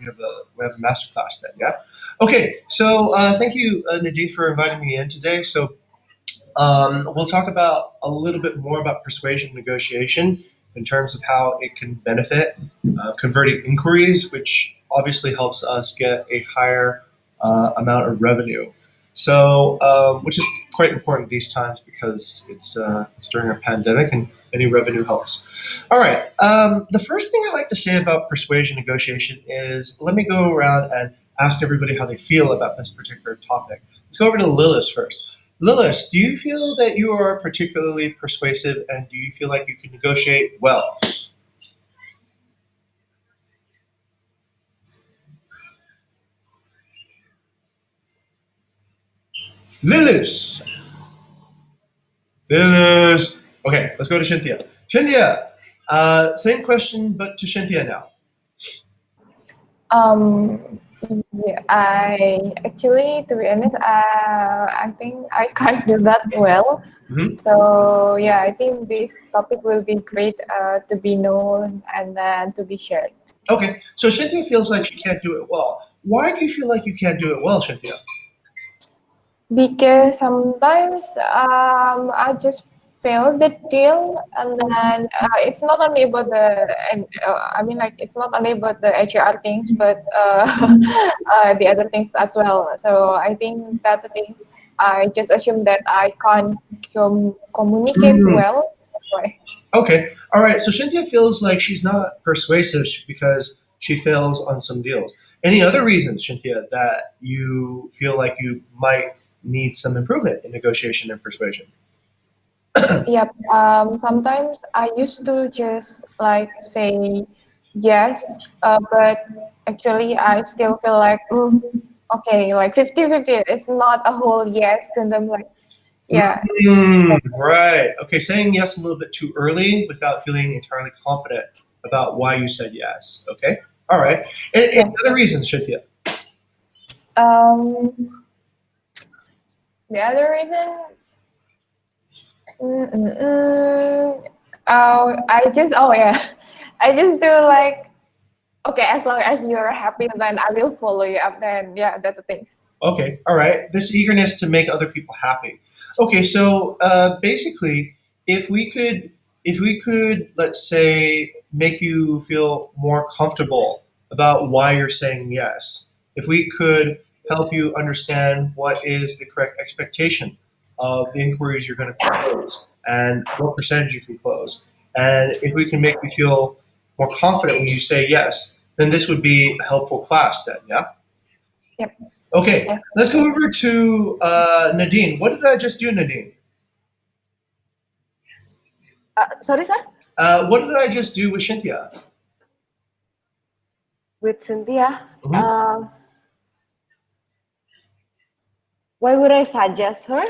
we have a master class then. Yeah. Okay. So thank you, Nadine, for inviting me in today. So we'll talk about a little bit more about persuasion negotiation in terms of how it can benefit converting inquiries, which obviously helps us get a higher amount of revenue. So, which is quite important these times because it's during a pandemic and any revenue helps. All right. The first thing I'd like to say about persuasion negotiation is let me go around and ask everybody how they feel about this particular topic. Let's go over to Lilith first. Lilith, do you feel that you are particularly persuasive and do you feel like you can negotiate well? Lilith! Lilith! Okay, let's go to Cynthia. Cynthia, same question but to Cynthia now. Yeah, I actually, to be honest, I think I can't do that well. Mhm. So yeah, I think this topic will be great to be known and then to be shared. Okay, so Cynthia feels like she can't do it well. Why do you feel like you can't do it well, Cynthia? Because sometimes I just fail the deal, and then it's not only about the and I mean like it's not only about the HR things, but the other things as well. So I think that the things I just assume that I can't communicate Mm. well. That's why. Okay, all right. So Cynthia feels like she's not persuasive because she fails on some deals. Any other reasons, Cynthia, that you feel like you might need some improvement in negotiation and persuasion? Yep. Sometimes I used to just like say yes, but actually I still feel like okay, like 50-50. It's not a whole yes, and I'm like, yeah, Right. Okay, saying yes a little bit too early without feeling entirely confident about why you said yes. Okay. All right. And yeah. any other reasons, Cynthia? Um, the other reason, mm, mm, mm, oh yeah, I just do like okay, as long as you're happy, then I will follow you up. Then yeah, that's the things. Okay, all right. This eagerness to make other people happy. Okay, so basically, if we could, if we could, let's say, make you feel more comfortable about why you're saying yes. If we could help you understand what is the correct expectation of the inquiries you're going to close and what percentage you can close, and if we can make you feel more confident when you say yes, then this would be a helpful class. Then, yeah. Yep. Okay, Yes. let's go over to Nadine. What did I just do, Nadine? Sorry, sir. What did I just do with Cynthia? With Cynthia, Mhm. why would I suggest her?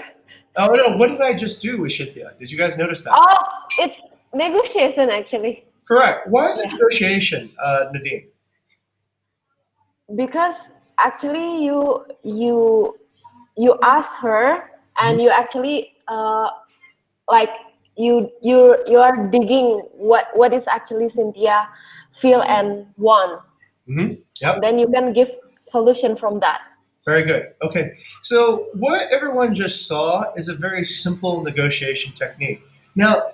Oh no, what did I just do with Cynthia? Did you guys notice that? Oh, it's negotiation actually. Correct. Why is it Yeah. negotiation, Nadine? Because actually you ask her Mhm. and you actually like you are digging what is actually Cynthia feel and want, and Yep. then you can give solution from that. Very good. Okay. So what everyone just saw is a very simple negotiation technique. Now,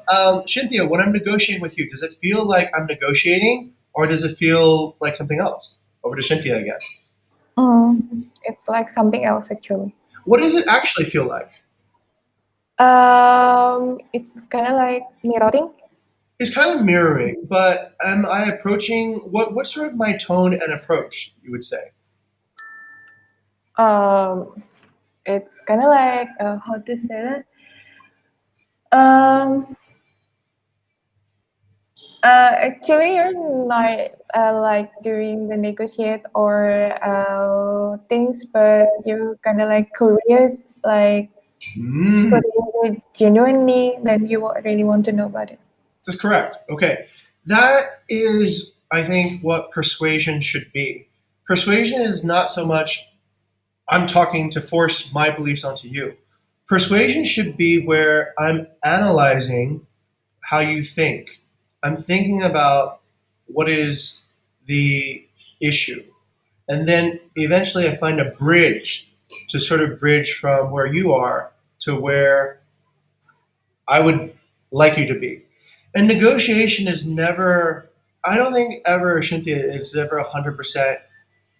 Cynthia, when I'm negotiating with you, does it feel like I'm negotiating, or does it feel like something else? Over to Cynthia again. It's like something else actually. What does it actually feel like? It's kind of like mirroring. It's kind of mirroring, but am I approaching what's sort of my tone and approach, you would say? Um, it's kind of like how to say that. Um, Actually, you're not like doing the negotiate or things, but you're kind of like curious, like Mm, curious genuinely that you really want to know about it. that's correct. Okay. That is, I think, what persuasion should be. Persuasion is not so much I'm talking to force my beliefs onto you. Persuasion should be where I'm analyzing how you think. I'm thinking about what is the issue. and then eventually I find a bridge to sort of bridge from where you are to where I would like you to be. And negotiation is never, I don't think ever, Shinti, it's ever 100%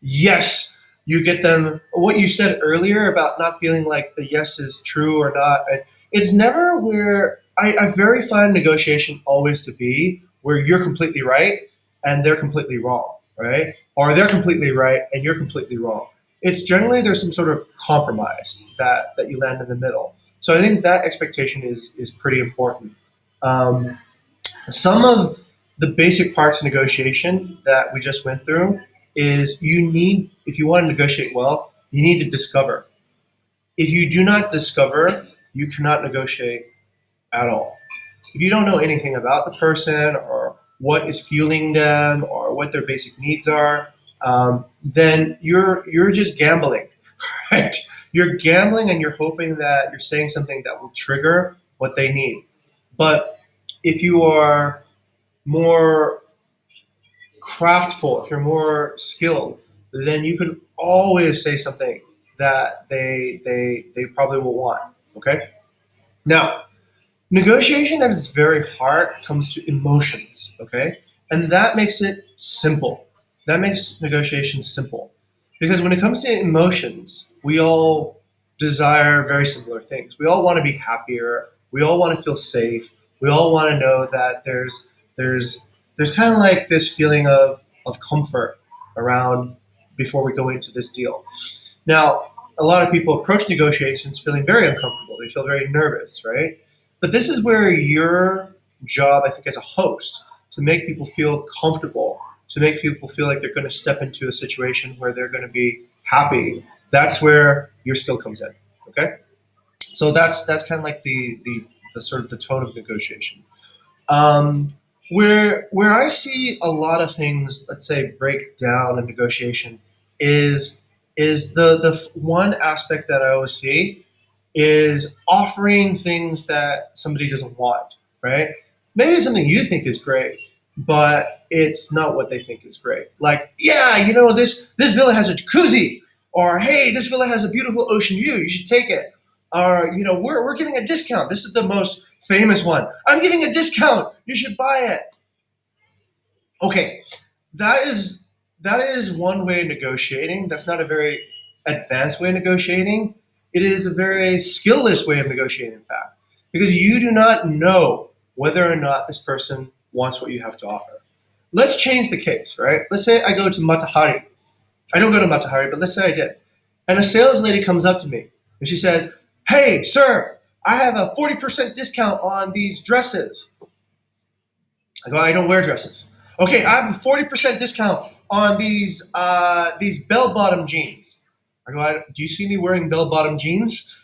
yes, you get them. What you said earlier about not feeling like the yes is true or not, it's never where I very find negotiation always to be where you're completely right and they're completely wrong, right? Or they're completely right and you're completely wrong. It's generally there's some sort of compromise that you land in the middle. So I think that expectation is pretty important. Um, some of the basic parts of negotiation that we just went through is you need, if you want to negotiate well, you need to discover. If you do not discover, you cannot negotiate at all. If you don't know anything about the person or what is fueling them or what their basic needs are, then you're just gambling, right? You're gambling and you're hoping that you're saying something that will trigger what they need. But if you are more craftful, if you're more skilled, then you can always say something that they probably will want. Okay. Now, negotiation at its very heart comes to emotions. Okay, and that makes it simple. That makes negotiation simple because when it comes to emotions, we all desire very similar things. We all want to be happier. We all want to feel safe. We all want to know that there's kind of like this feeling of comfort around before we go into this deal. Now, a lot of people approach negotiations feeling very uncomfortable. They feel very nervous, right? But this is where your job, I think, as a host, to make people feel comfortable, to make people feel like they're going to step into a situation where they're going to be happy. That's where your skill comes in. Okay, so that's kind of like the sort of the tone of negotiation. Um, where I see a lot of things, let's say, break down in negotiation, is the one aspect that I always see is offering things that somebody doesn't want, right? Maybe it's something you think is great, but it's not what they think is great. Like, yeah, this villa has a jacuzzi, or hey, this villa has a beautiful ocean view. You should take it. Or we're giving a discount. This is the most famous one. I'm giving a discount. You should buy it. Okay, that is one way of negotiating. That's not a very advanced way of negotiating. It is a very skillless way of negotiating, in fact, because you do not know whether or not this person wants what you have to offer. Let's change the case, right? Let's say I go to Matahari. I don't go to Matahari, but let's say I did. And a sales lady comes up to me and she says, "Hey, sir, I have a 40% discount on these dresses." I go, "I don't wear dresses." "Okay, I have a 40% discount on these bell bottom jeans." I go, "Do you see me wearing bell bottom jeans?"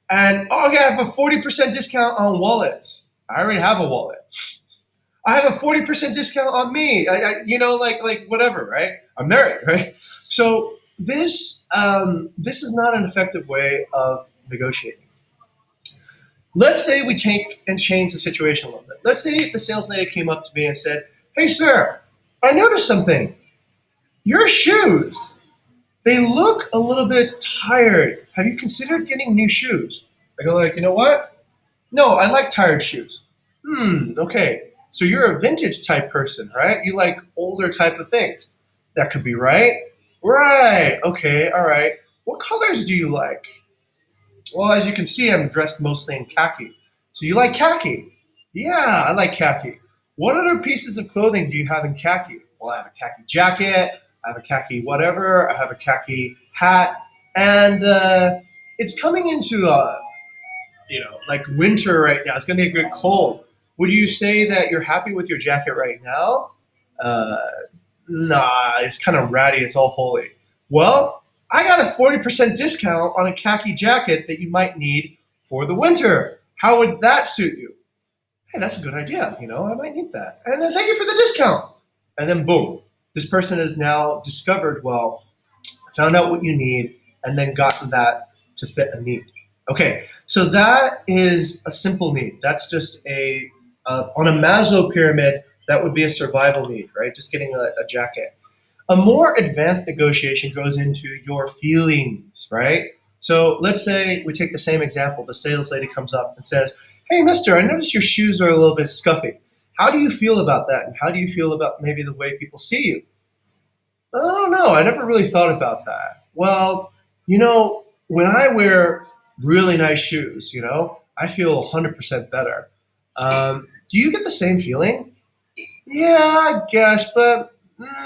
And "Oh, okay, I have a 40% discount on wallets." I already have a wallet. "I have a 40% discount on me." Like whatever, right? I'm married, right? So this is not an effective way of negotiating. Let's say we take and change the situation a little bit. Let's say the sales lady came up to me and said, "Hey, sir, I noticed something. Your shoes, they look a little bit tired. Have you considered getting new shoes?" I go like, "You know what? No, I like tired shoes." Okay. So you're a vintage type person, right? You like older type of things. That could be right. Right. Okay. All right. What colors do you like? Well, as you can see, I'm dressed mostly in khaki. So you like khaki? Yeah, I like khaki. What other pieces of clothing do you have in khaki? Well, I have a khaki jacket. I have a khaki whatever. I have a khaki hat. And it's coming into like winter right now. It's going to be a bit cold. Would you say that you're happy with your jacket right now? Uh, nah, it's kind of ratty. It's all holey. Well, I got a 40% discount on a khaki jacket that you might need for the winter. How would that suit you? Hey, that's a good idea. I might need that. And then thank you for the discount. And then boom, this person has now discovered, well, found out what you need, and then gotten that to fit a need. Okay, so that is a simple need. That's just on a Maslow pyramid, that would be a survival need, right? Just getting a jacket. A more advanced negotiation goes into your feelings, right? So let's say we take the same example. The sales lady comes up and says, "Hey, mister, I noticed your shoes are a little bit scuffy. How do you feel about that? And how do you feel about maybe the way people see you?" I don't know. I never really thought about that. Well, when I wear really nice shoes, I feel 100% better. Do you get the same feeling? Yeah, I guess, but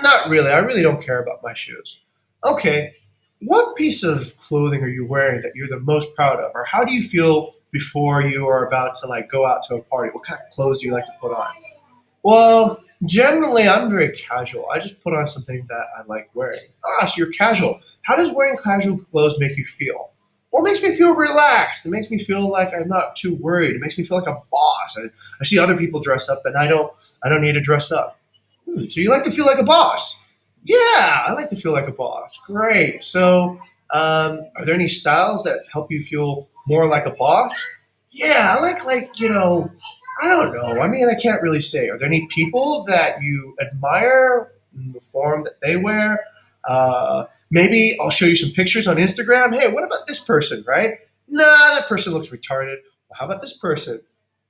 not really. I really don't care about my shoes. Okay, what piece of clothing are you wearing that you're the most proud of? Or how do you feel before you are about to like go out to a party? What kind of clothes do you like to put on? Well, generally, I'm very casual. I just put on something that I like wearing. Ah, so you're casual. How does wearing casual clothes make you feel? Well, it makes me feel relaxed. It makes me feel like I'm not too worried. It makes me feel like a boss. I see other people dress up, and I don't need to dress up. So you like to feel like a boss? Yeah, I like to feel like a boss. Great. So, are there any styles that help you feel more like a boss? Yeah, I like I don't know. I mean, I can't really say. Are there any people that you admire in the form that they wear? Maybe I'll show you some pictures on Instagram. Hey, what about this person, right? Nah, that person looks retarded. Well, how about this person?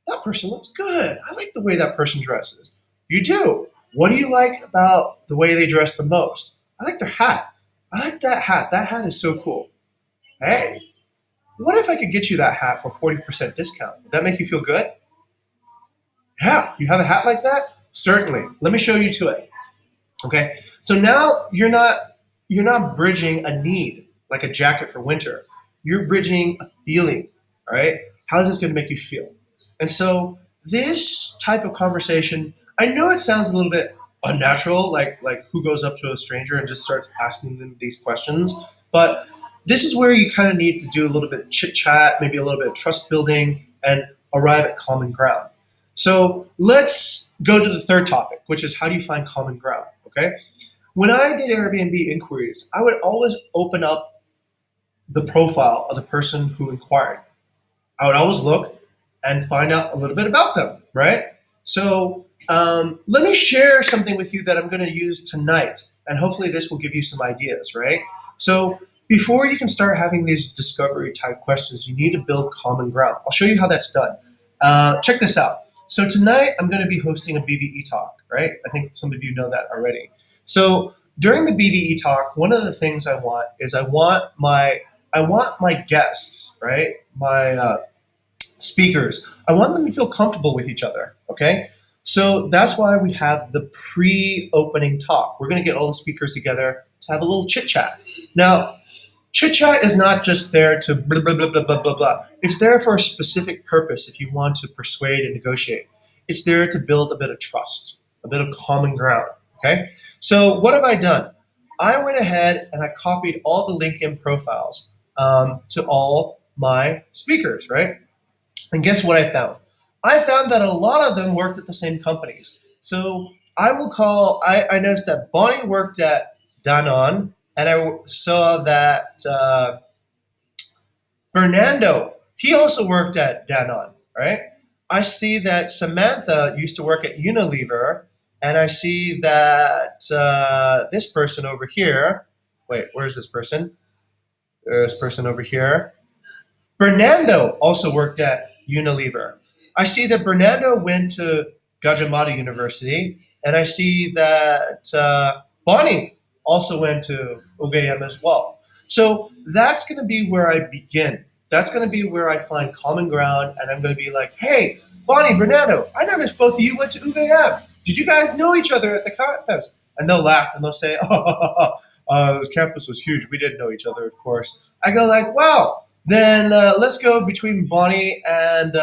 That person looks good. I like the way that person dresses. You do. What do you like about the way they dress the most? I like their hat. I like that hat. That hat is so cool. Hey, what if I could get you that hat for 40% discount? Would that make you feel good? Yeah, you have a hat like that? Certainly. Let me show you to it. Okay. So now you're not bridging a need like a jacket for winter. You're bridging a feeling. All right. How is this going to make you feel? And so this type of conversation, I know it sounds a little bit unnatural, like who goes up to a stranger and just starts asking them these questions, but this is where you kind of need to do a little bit of chit chat, maybe a little bit of trust building, and arrive at common ground. So let's go to the third topic, which is how do you find common ground? Okay. When I did Airbnb inquiries, I would always open up the profile of the person who inquired. I would always look and find out a little bit about them, right? So let me share something with you that I'm going to use tonight, and hopefully this will give you some ideas, right? So before you can start having these discovery type questions, you need to build common ground. I'll show you how that's done. Check this out. So tonight I'm going to be hosting a BVE talk, right? I think some of you know that already. So during the BVE talk, one of the things I want is I want my guests, right? My speakers. I want them to feel comfortable with each other. Okay. So that's why we have the pre-opening talk. We're going to get all the speakers together to have a little chit chat. Now, chit chat is not just there to blah, blah, blah, blah, blah, blah, blah. It's there for a specific purpose if you want to persuade and negotiate. It's there to build a bit of trust, a bit of common ground. Okay. So what have I done? I went ahead and I copied all the LinkedIn profiles to all my speakers, right? And guess what I found? I found that a lot of them worked at the same companies. So I noticed that Bonnie worked at Danone, and I saw that Fernando, he also worked at Danone, right? I see that Samantha used to work at Unilever, and I see that this person over here, wait, where's this person? There's this person over here. Bernardo also worked at Unilever. I see that Bernardo went to Gajah Mada University, and I see that Bonnie also went to UGM as well. So that's going to be where I begin. That's going to be where I find common ground, and I'm going to be like, "Hey, Bonnie, Bernardo, I noticed both of you went to UGM. Did you guys know each other at the campus?" And they'll laugh and they'll say, "The campus was huge. We didn't know each other, of course." I go like, "Wow." Then let's go between Bonnie and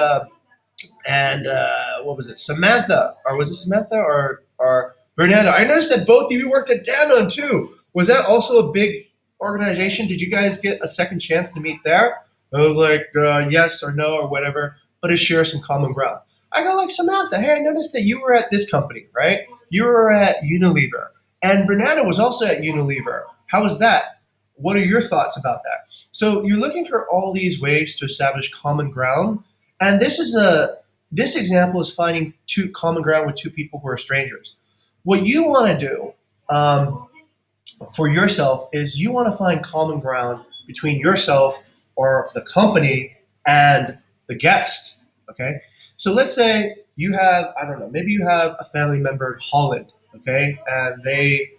what was it, Samantha, or was it Samantha or Bernardo? I noticed that both of you worked at Danone too. Was that also a big organization? Did you guys get a second chance to meet there? I was like, yes or no or whatever, but to share some common ground. I go like, Samantha, hey, I noticed that you were at this company, right? You were at Unilever, and Bernardo was also at Unilever. How was that? What are your thoughts about that? So you're looking for all these ways to establish common ground, and this example is finding two common ground with two people who are strangers. What you want to do for yourself is you want to find common ground between yourself or the company and the guest. Okay, so let's say you have, I don't know, maybe you have a family member in Holland. Okay, and they've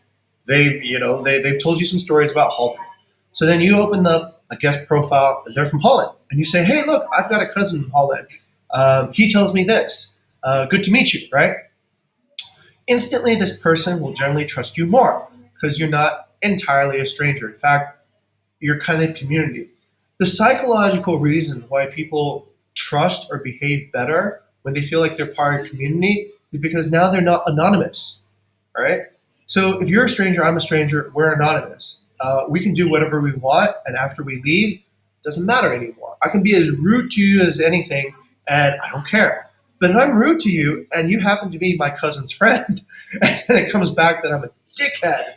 told you some stories about Holland. So then you open up a guest profile, and they're from Holland, and you say, "Hey, look, I've got a cousin in Holland. He tells me this. Good to meet you." Right? Instantly, this person will generally trust you more because you're not entirely a stranger. In fact, you're kind of community. The psychological reason why people trust or behave better when they feel like they're part of a community is because now they're not anonymous. All right. So if you're a stranger, I'm a stranger, we're anonymous. We can do whatever we want, and after we leave, it doesn't matter anymore. I can be as rude to you as anything, and I don't care. But if I'm rude to you and you happen to be my cousin's friend, and it comes back that I'm a dickhead,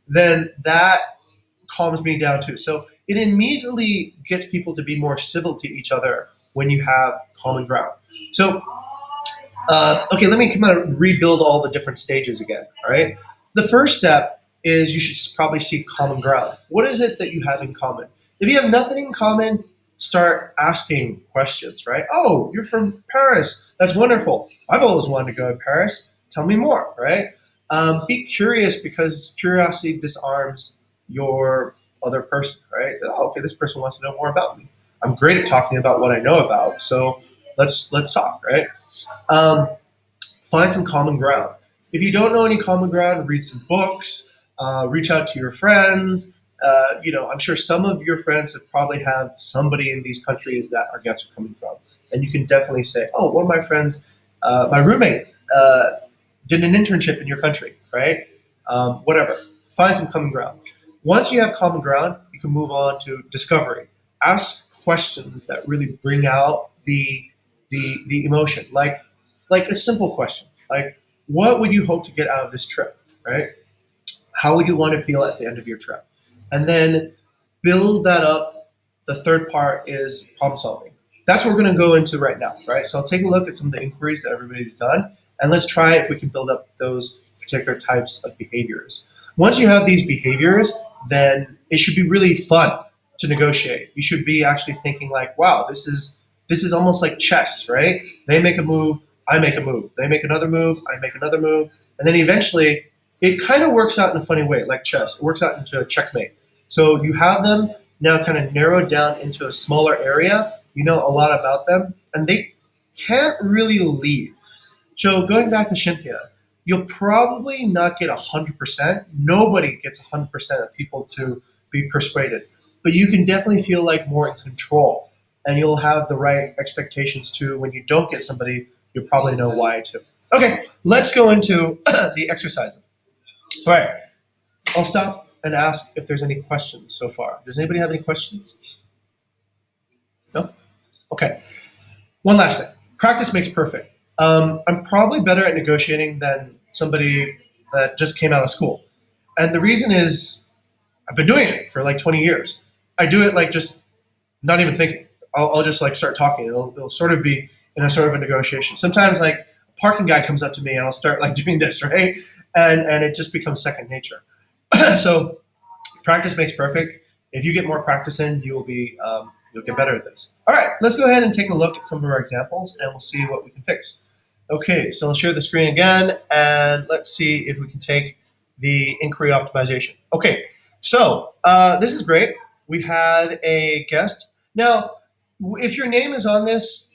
then that calms me down too. So it immediately gets people to be more civil to each other when you have common ground. So okay, let me kind of rebuild all the different stages again. All right. The first step is you should probably seek common ground. What is it that you have in common? If you have nothing in common, start asking questions, right? Oh, you're from Paris. That's wonderful. I've always wanted to go to Paris. Tell me more, right? Be curious because curiosity disarms your other person, right? Oh, okay, this person wants to know more about me. I'm great at talking about what I know about, so let's talk, right? Um, Find some common ground. If you don't know any common ground, read some books, reach out to your friends. I'm sure some of your friends have probably have somebody in these countries that our guests are coming from, and you can definitely say, "Oh, one of my friends, my roommate, did an internship in your country, right?" Whatever. Find some common ground. Once you have common ground, you can move on to discovery. Ask questions that really bring out the emotion, like a simple question, like what would you hope to get out of this trip, right? How would you want to feel at the end of your trip? And then build that up. The third part is problem solving. That's what we're going to go into right now, right? So I'll take a look at some of the inquiries that everybody's done, and let's try if we can build up those particular types of behaviors. Once you have these behaviors, then it should be really fun to negotiate. You should be actually thinking like, wow, this is almost like chess, right? They make a move, I make a move. They make another move, I make another move, and then eventually it kind of works out in a funny way, like chess. It works out into a checkmate. So you have them now kind of narrowed down into a smaller area. You know a lot about them, and they can't really leave. So going back to Cynthia, you'll probably not get 100%. Nobody gets 100% of people to be persuaded, but you can definitely feel like more in control, and you'll have the right expectations too. When you don't get somebody, you'll probably know why too. Okay, let's go into the exercises. All right, I'll stop and ask if there's any questions so far. Does anybody have any questions? No? Okay. One last thing. Practice makes perfect. I'm probably better at negotiating than somebody that just came out of school. And the reason is I've been doing it for like 20 years. I do it like just not even thinking. I'll just like start talking. It'll sort of be in a sort of a negotiation. Sometimes like a parking guy comes up to me and I'll start like doing this, right? And it just becomes second nature. So practice makes perfect. If you get more practice in, you'll get better at this. All right, let's go ahead and take a look at some of our examples, and we'll see what we can fix. Okay, so I'll share the screen again, and let's see if we can take the inquiry optimization. Okay, so this is great. We have a guest. Now, if your name is on this,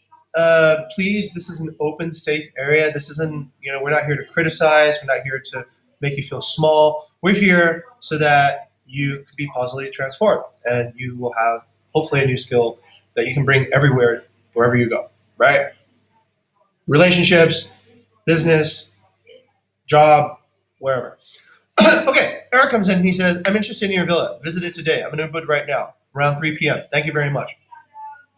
please, this is an open, safe area. This isn't, we're not here to criticize. We're not here to make you feel small. We're here so that you can be positively transformed, and you will have hopefully a new skill that you can bring everywhere, wherever you go, right? Relationships, business, job, wherever. Okay, Eric comes in. He says, I'm interested in your villa. Visit it today. I'm in Ubud right now, around 3 p.m. Thank you very much.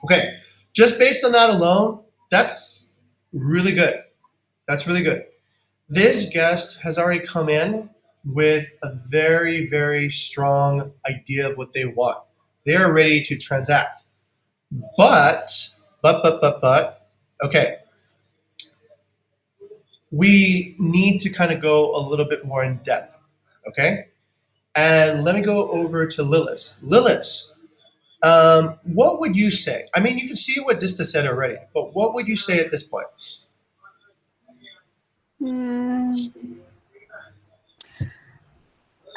Okay, just based on that alone, that's really good. That's really good. This guest has already come in with a very, very strong idea of what they want. They are ready to transact. But, okay, we need to kind of go a little bit more in depth, okay? And let me go over to Lilith. Lilith, what would you say? I mean, you can see what Dista said already, but what would you say at this point? Hmm.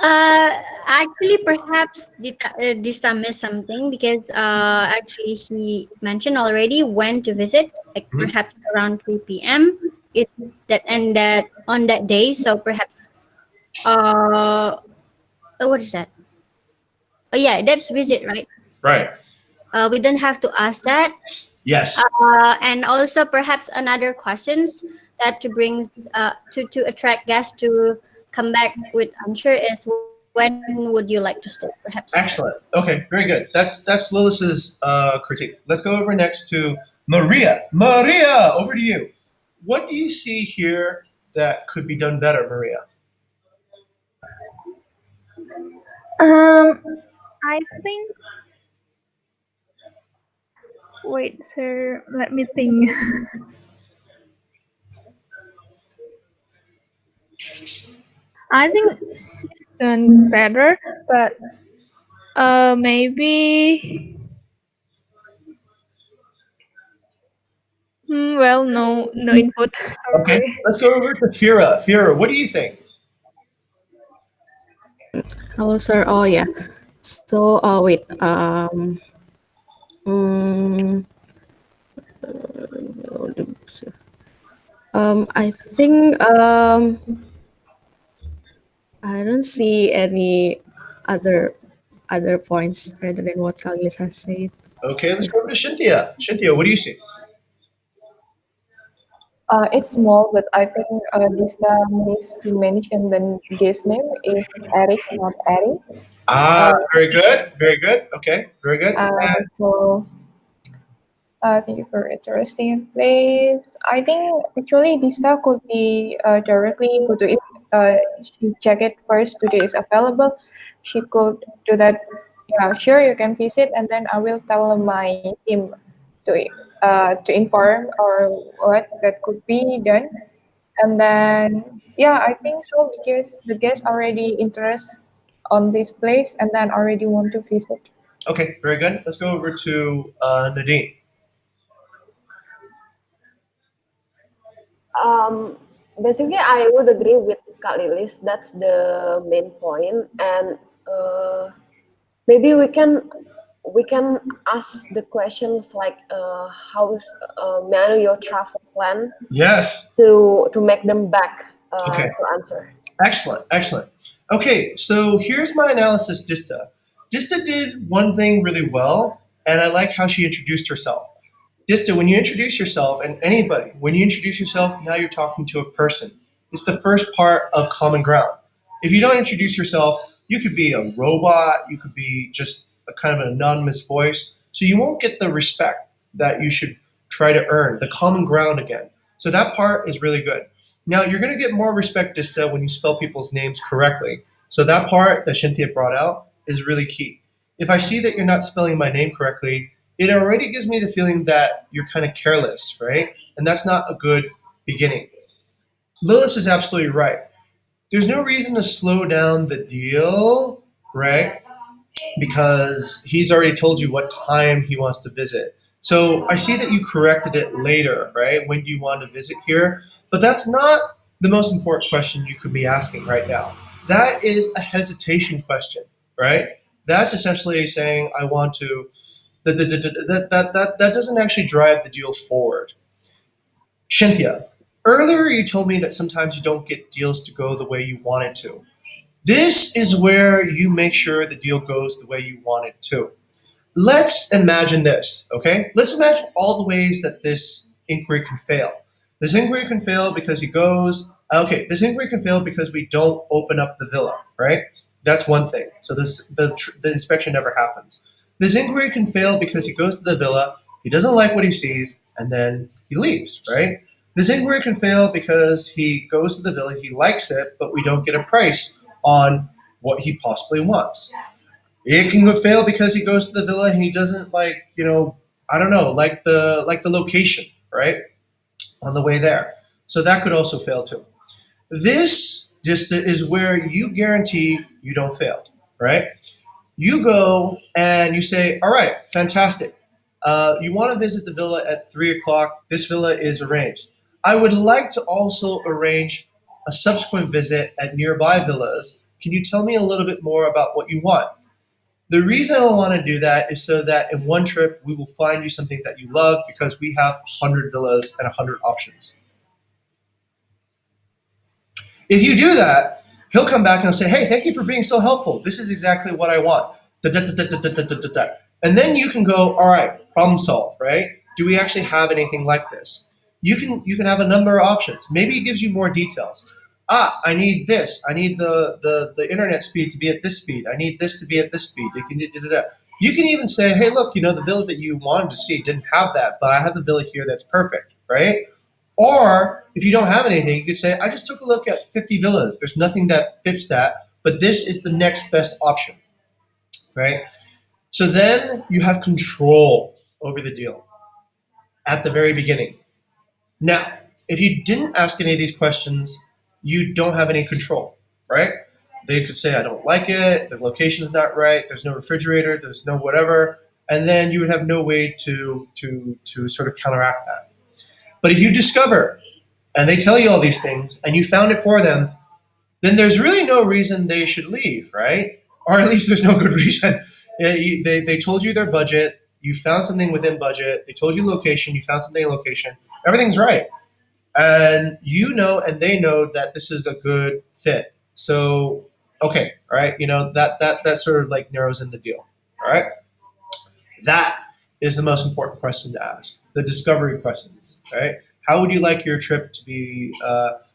Uh, Actually, perhaps Dista missed something because actually he mentioned already when to visit, like Mhm. perhaps around 3 p.m. It that and that on that day. So perhaps what is that? Oh yeah, that's visit, right? Right. We don't have to ask that. Yes. And also perhaps another questions that to brings to attract guests to come back with answer is when would you like to stay perhaps. Excellent. Okay, very good. That's Lilith's critique. Let's go over next to Maria. Maria, over to you. What do you see here that could be done better, Maria? Um, I think. Wait, sir. Let me think. I think she's done better, but maybe. Well, no input. Okay, Sorry. let's go over to Fira. Fira, what do you think? Hello, sir. Oh, yeah. So, wait. Mm, I think I don't see any other other points rather than what Kalilis has said. Okay, let's go over to Cynthia. Cynthia, what do you see? It's small, but I think Lisa needs to mention the guest name. It's Eric, not Eric. Ah, Uh, very good. Very good. Okay, very good. so thank you for interesting place. I think actually this stuff could be directly go to if she check it first today is available. She could do that. Yeah, sure, you can visit, and then I will tell my team to inform or what that could be done. And then yeah, I think so because the guests already interest on this place and then already want to visit. Okay, very good. Let's go over to Nadine. Um, Basically, I would agree with Kak Lilis. That's the main point, and uh, maybe we can ask the questions like how is may I know your travel plan Yes. to make them back Okay. to answer. Excellent, excellent. Okay, so here's my analysis, Dista. Dista did one thing really well, and I like how she introduced herself. Dista, when you introduce yourself, and anybody, when you introduce yourself, now you're talking to a person. It's the first part of common ground. If you don't introduce yourself, you could be a robot, you could be just a kind of an anonymous voice, so you won't get the respect that you should try to earn, the common ground again. So that part is really good. Now, you're going to get more respect, Dista, when you spell people's names correctly. So that part that Cynthia brought out is really key. If I see that you're not spelling my name correctly, it already gives me the feeling that you're kind of careless, right? And that's not a good beginning. Lilith is absolutely right. There's no reason to slow down the deal, right? Because he's already told you what time he wants to visit. So I see that you corrected it later, right? When do you want to visit here? But that's not the most important question you could be asking right now. That is a hesitation question, right? That's essentially saying, I want to. That doesn't actually drive the deal forward. Shinthia, earlier you told me that sometimes you don't get deals to go the way you want it to. This is where you make sure the deal goes the way you want it to. Let's imagine this, okay? Let's imagine all the ways that this inquiry can fail. This inquiry can fail because he goes, okay, this inquiry can fail because we don't open up the villa, right? That's one thing. So the inspection never happens. This inquiry can fail because he goes to the villa, he doesn't like what he sees, and then he leaves, right? This inquiry can fail because he goes to the villa, he likes it, but we don't get a price on what he possibly wants. It can go fail because he goes to the villa and he doesn't like, I don't know, like the location, right? On the way there. So that could also fail too. This just is where you guarantee you don't fail, right? You go and you say, all right, fantastic. You want to visit the villa at 3 o'clock. This villa is arranged. I would like to also arrange a subsequent visit at nearby villas. Can you tell me a little bit more about what you want? The reason I want to do that is so that in one trip we will find you something that you love because we have 100 villas and 100 options. If you do that, he'll come back and he'll say, hey, thank you for being so helpful. This is exactly what I want. Da, da, da, da, da, da, da, da, da. And then you can go, all right, problem solve, right? Do we actually have anything like this? You can have a number of options. Maybe it gives you more details. I need this. I need the internet speed to be at this speed. I need this to be at this speed. You can even say, hey, look, the villa that you wanted to see didn't have that, but I have the villa here that's perfect, right? Or if you don't have anything, you could say, I just took a look at 50 villas. There's nothing that fits that, but this is the next best option, right? So then you have control over the deal at the very beginning. Now, if you didn't ask any of these questions, you don't have any control, right? They could say, I don't like it, the location is not right, there's no refrigerator, there's no whatever, and then you would have no way to sort of counteract that. But if you discover, and they tell you all these things, and you found it for them, then there's really no reason they should leave, right? Or at least there's no good reason. They told you their budget, you found something within budget, they told you location, you found something in location, everything's right. And and they know that this is a good fit. So, okay, all right, that sort of like narrows in the deal, all right? That is the most important question to ask, the discovery questions, right? How would you like your trip to be?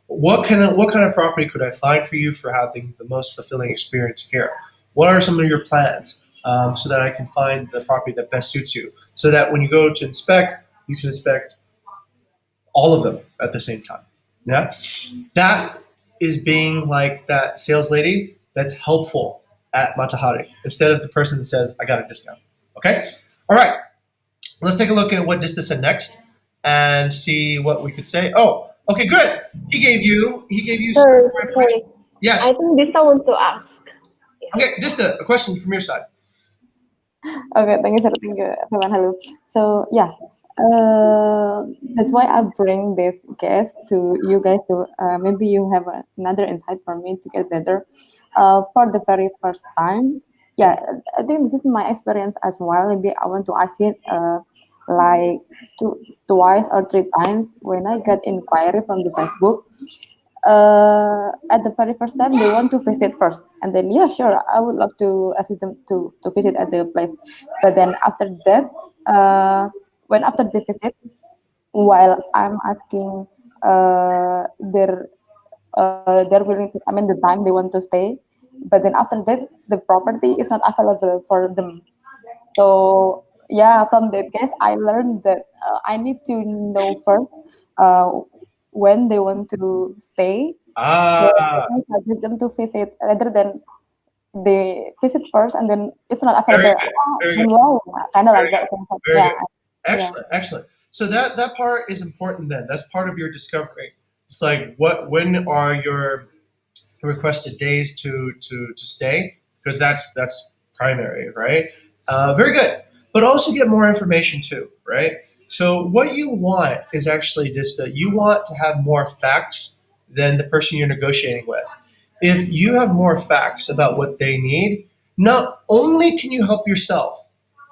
What kind of property could I find for you for having the most fulfilling experience here? What are some of your plans so that I can find the property that best suits you? So that when you go to inspect, you can inspect all of them at the same time. Yeah, that is being like that sales lady that's helpful at Matahari instead of the person that says, I got a discount. Okay? All right. Let's take a look at what Dista said next and see what we could say. Oh, okay, good. He gave you some Sorry, more information. sorry. Yes. I think Dista wants to ask. Okay, Dista, a question from your side. Okay, thank you, sir. Thank you, everyone. Hello. So yeah, that's why I bring this guest to you guys to maybe you have another insight for me to get better. For the very first time, yeah, I think this is my experience as well. Maybe I want to ask it like twice or three times when I get inquiry from the Facebook. At the very first time they want to visit first, and then yeah, sure, I would love to assist them to visit at the place. But then after that, when after the visit, while I'm asking they're willing to, I mean, the time they want to stay, but then after that the property is not available for them. So yeah, from that case, I learned that I need to know first uh, when they want to stay, so I Ah, can suggest them to visit rather than they visit first and then it's not very available. good. Very Then good. wow, kind of Very like good. that. So, Very yeah, good. yeah. Excellent. Excellent. So that part is important then. That's part of your discovery. It's like when are your requested days to stay, because that's primary, right? Very good. But also get more information too, right? So what you want is actually just you want to have more facts than the person you're negotiating with. If you have more facts about what they need, not only can you help yourself,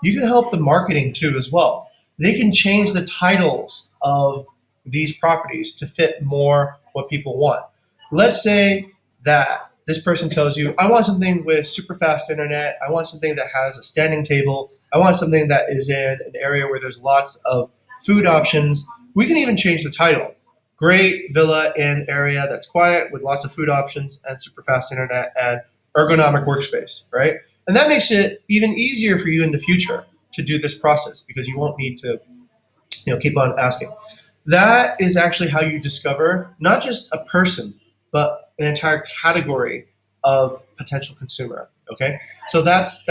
you can help the marketing too as well. They can change the titles of these properties to fit more what people want. Let's say that this person tells you, I want something with super fast internet. I want something that has a standing table. I want something that is in an area where there's lots of food options. We can even change the title. Great villa in area that's quiet with lots of food options and super fast internet and ergonomic workspace, right? And that makes it even easier for you in the future to do this process because you won't need to keep on asking. That is actually how you discover not just a person, but an entire category of potential consumer. Okay, so that's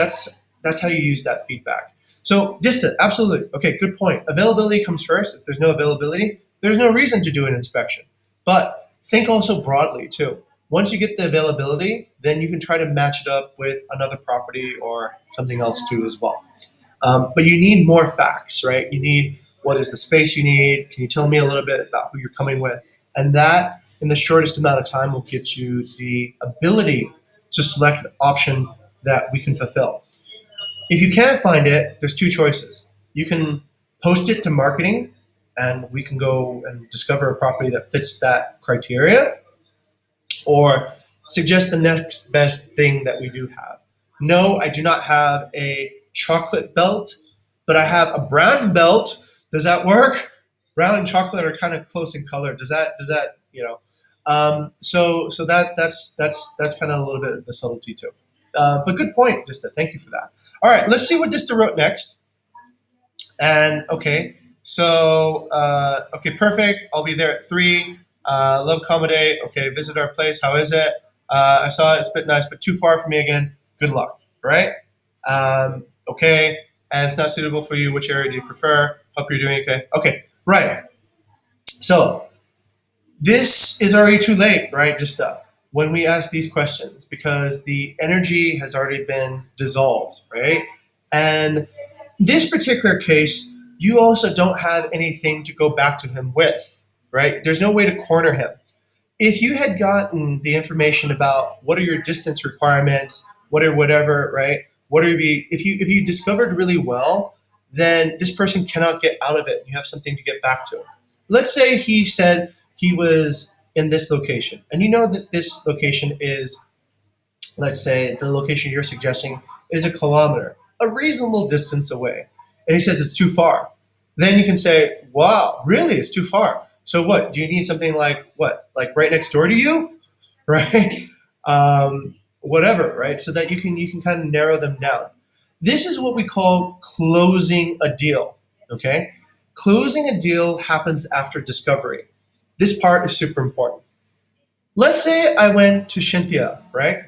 how you use that feedback. So distant, absolutely. Okay, good point. Availability comes first. If there's no availability, there's no reason to do an inspection. But think also broadly too. Once you get the availability, then you can try to match it up with another property or something else too as well. But you need more facts, right? You need what is the space you need? Can you tell me a little bit about who you're coming with? And that, in the shortest amount of time, will get you the ability to select an option that we can fulfill. If you can't find it, there's two choices. You can post it to marketing, and we can go and discover a property that fits that criteria, or suggest the next best thing that we do have. No, I do not have a chocolate belt, but I have a brown belt. Does that work? Brown and chocolate are kind of close in color. Does that so that's kind of a little bit of the subtlety too. But good point, Dista. Thank you for that. All right, let's see what Dista wrote next. And okay, so okay, perfect. I'll be there at 3. Love accommodate. Okay, visit our place. How is it? I saw it. It's a bit nice, but too far for me again. Good luck. Right? Okay, and it's not suitable for you. Which area do you prefer? Hope you're doing okay. Okay, right. So this is already too late, right? Just when we ask these questions, because the energy has already been dissolved, right? And this particular case, you also don't have anything to go back to him with, right? There's no way to corner him. If you had gotten the information about what are your distance requirements, what are whatever, right? What are if you discovered really well, then this person cannot get out of it. You have something to get back to. Let's say he said he was in this location, and you know that this location is, let's say the location you're suggesting is a kilometer, a reasonable distance away, and he says it's too far. Then you can say, wow, really, it's too far. So what, do you need something like what, like right next door to you, right? Whatever, right? So that you can kind of narrow them down. This is what we call closing a deal, okay? Closing a deal happens after discovery. This part is super important. Let's say I went to Cynthia, right?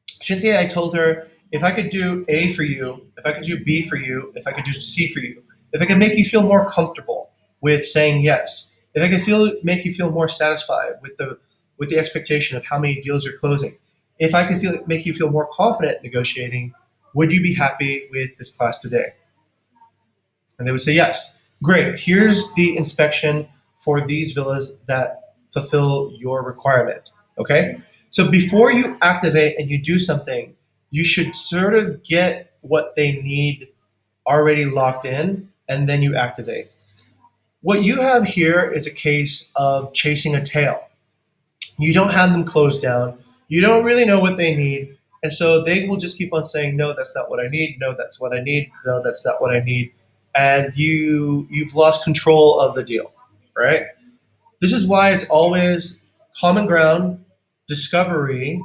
Cynthia, I told her, if I could do A for you, if I could do B for you, if I could do C for you, if I could make you feel more comfortable with saying yes, if I could make you feel more satisfied with the expectation of how many deals you're closing, if I could make you feel more confident negotiating, would you be happy with this class today? And they would say yes. Great. Here's the inspection for these villas that fulfill your requirement. Okay? So before you activate and you do something, you should sort of get what they need already locked in, and then you activate. What you have here is a case of chasing a tail. You don't have them closed down. You don't really know what they need. And so they will just keep on saying, no, that's not what I need. No, that's what I need. No, that's not what I need. And you've lost control of the deal, right? This is why it's always common ground, discovery,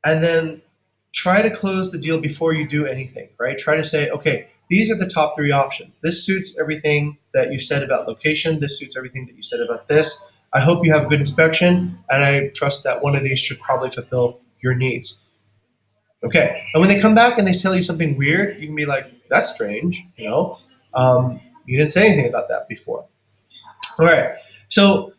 and then try to close the deal before you do anything, right? Try to say, okay, these are the top 3 options. This suits everything that you said about location. This suits everything that you said about this. I hope you have a good inspection, and I trust that one of these should probably fulfill your needs. Okay, and when they come back and they tell you something weird, you can be like, that's strange, you didn't say anything about that before. All right, so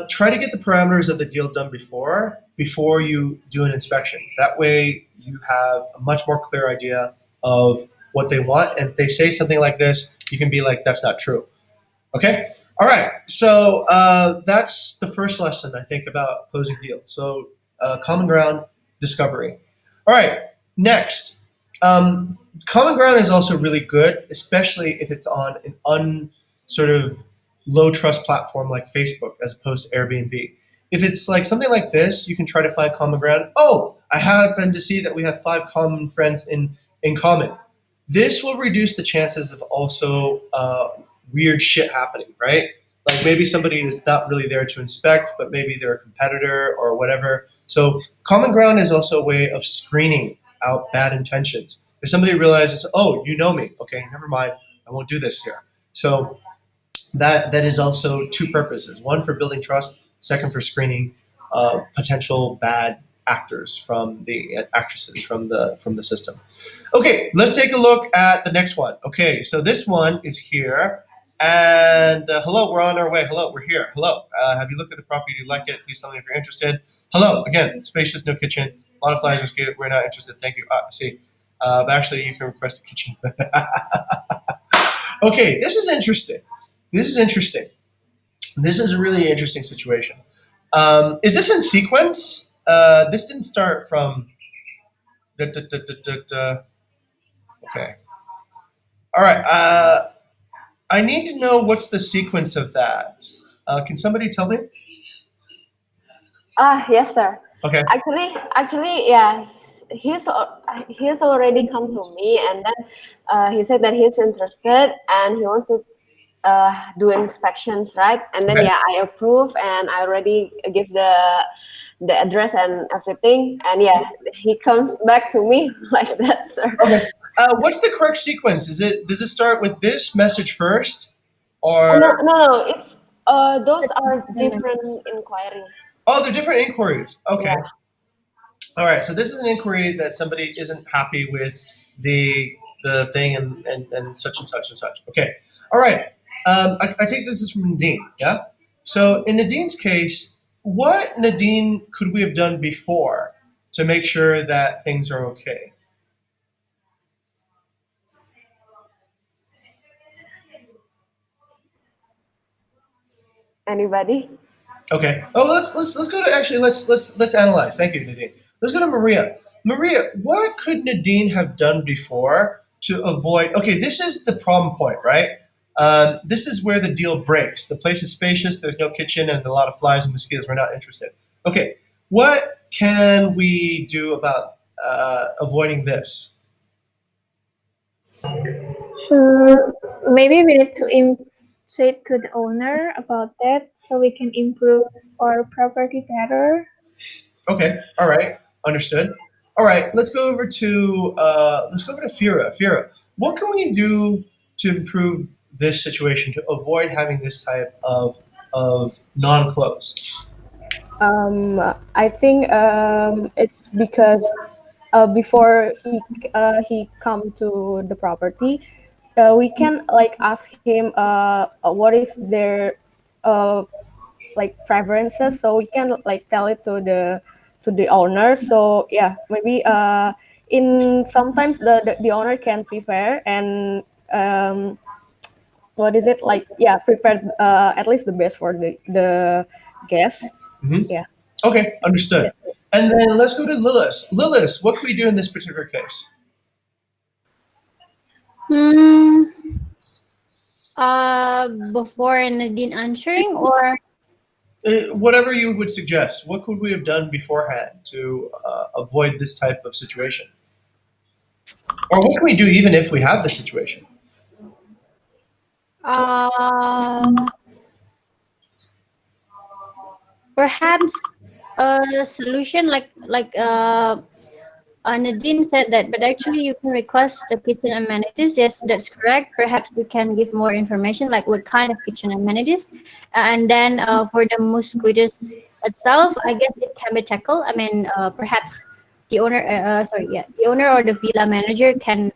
try to get the parameters of the deal done before you do an inspection. That way you have a much more clear idea of what they want, and if they say something like this, you can be like, that's not true. Okay? All right, so that's the first lesson, I think, about closing deals. So common ground, discovery. All right, next. Common ground is also really good, especially if it's on an sort of low trust platform like Facebook as opposed to Airbnb. If it's like something like this, you can try to find common ground. Oh, I happen to see that we have 5 common friends in common. This will reduce the chances of also weird shit happening, right? Like maybe somebody is not really there to inspect, but maybe they're a competitor or whatever. So common ground is also a way of screening out bad intentions. If somebody realizes, oh, you know me, okay, never mind, I won't do this here. So that is also 2 purposes. One for building trust, second for screening potential bad actors from the actresses from the system. Okay, let's take a look at the next one. Okay, so this one is here. And hello, we're on our way. Hello, we're here. Hello. Have you looked at the property? Do you like it? Please tell me if you're interested. Hello again. Spacious, no kitchen. A lot of flies. We're not interested. Thank you. I see. But actually, you can request a kitchen. Okay, this is interesting. This is interesting. This is a really interesting situation. Is this in sequence? This didn't start from. Okay. All right. I need to know what's the sequence of that. Can somebody tell me? Yes, sir. Okay. Actually, yeah, he's already come to me, and then he said that he's interested and he wants to do inspections, right? And then Okay. yeah, I approve and I already give the address and everything, and yeah, he comes back to me like that, sir. Okay. What's the correct sequence? Does it start with this message first, or No, no, no, it's those That's are important. different inquiries. oh, they're different inquiries? Okay. Yeah. All right. So this is an inquiry that somebody isn't happy with the thing and such and such and such. Okay. All right. I take this as from Nadine. Yeah. So in Nadine's case, what Nadine could we have done before to make sure that things are okay? Anybody? Okay. Oh, let's go to actually let's analyze. Thank you, Nadine. Let's go to Maria. Maria, what could Nadine have done before to avoid? Okay, this is the problem point, right? This is where the deal breaks. The place is spacious. There's no kitchen and a lot of flies and mosquitoes. We're not interested. Okay, what can we do about avoiding this? Hmm, maybe we need to say to the owner about that so we can improve our property better. Okay, all right, understood. All right, let's go over to Fira. Fira, what can we do to improve this situation to avoid having this type of non-close? I think it's because before he come to the property, we can like ask him what is their uh, like preferences, so we can like tell it to the owner. So yeah, maybe in sometimes the owner can prepare and what is it like, yeah, prepare at least the best for the guests. Hmm. Yeah, Okay, understood. that's it. And then let's go to Lilith. Lilith, what can we do in this particular case? Hmm. Before Nadine answering, or Whatever you would suggest. What could we have done beforehand to avoid this type of situation? Or what can we do even if we have the situation? uh, perhaps a solution like Nadine said that, but actually you can request the kitchen amenities. Yes, that's correct. Perhaps we can give more information, like what kind of kitchen amenities, and then for the mosquitoes itself, I guess it can be tackled. I mean, perhaps the owner or the villa manager can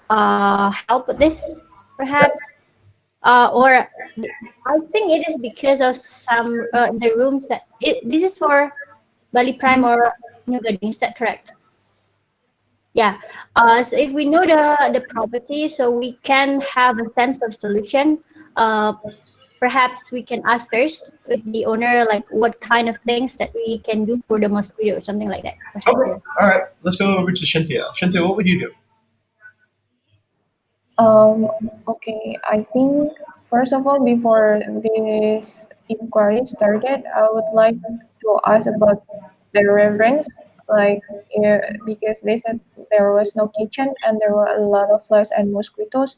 help with this, perhaps, or I think it is because of some the rooms that this is for Bali Prime or New Gading. Is that correct? Yeah. So if we know the property, so we can have a sense of solution. Uh, Perhaps we can ask first with the owner, like what kind of things that we can do for the mosquito or something like that. Perhaps. Okay, all right. Let's go over to Cynthia. Cynthia, what would you do? Um, okay, I think first of all, before this inquiry started, I would like to ask about the reference, like because they said there was no kitchen and there were a lot of flies and mosquitoes,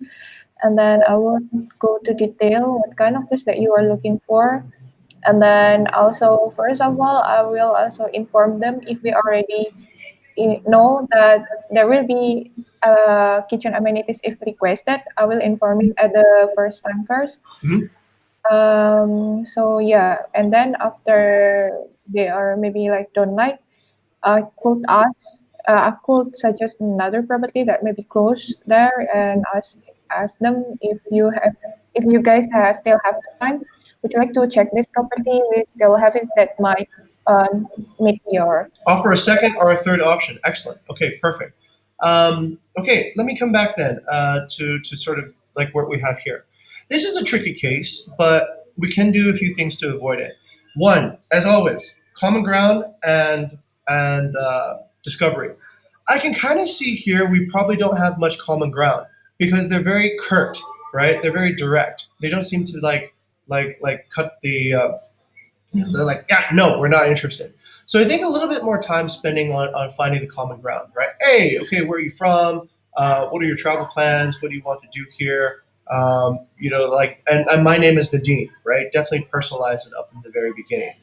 and then I would go to detail what kind of place that you are looking for, and then also first of all, I will also inform them if we already know that there will be kitchen amenities if requested. I will inform it at the first time first. Mhm. So yeah, and then after they are maybe like don't like, I could ask, I could suggest another property that may be close there and ask them if you guys still have time. Would you like to check this property? We still have it that might uh, meet your. Offer a second or a third option. Excellent. Okay, perfect. Okay, let me come back then to sort of like what we have here. This is a tricky case, but we can do a few things to avoid it. One, as always, common ground and discovery. I can kind of see here we probably don't have much common ground because they're very curt, right? They're very direct. They don't seem to like cut the they're like, yeah, no, we're not interested. So I think a little bit more time spending on finding the common ground, right? Hey, okay, where are you from? What are your travel plans? What do you want to do here? Like, and my name is Nadine, right? Definitely personalize it up in the very beginning.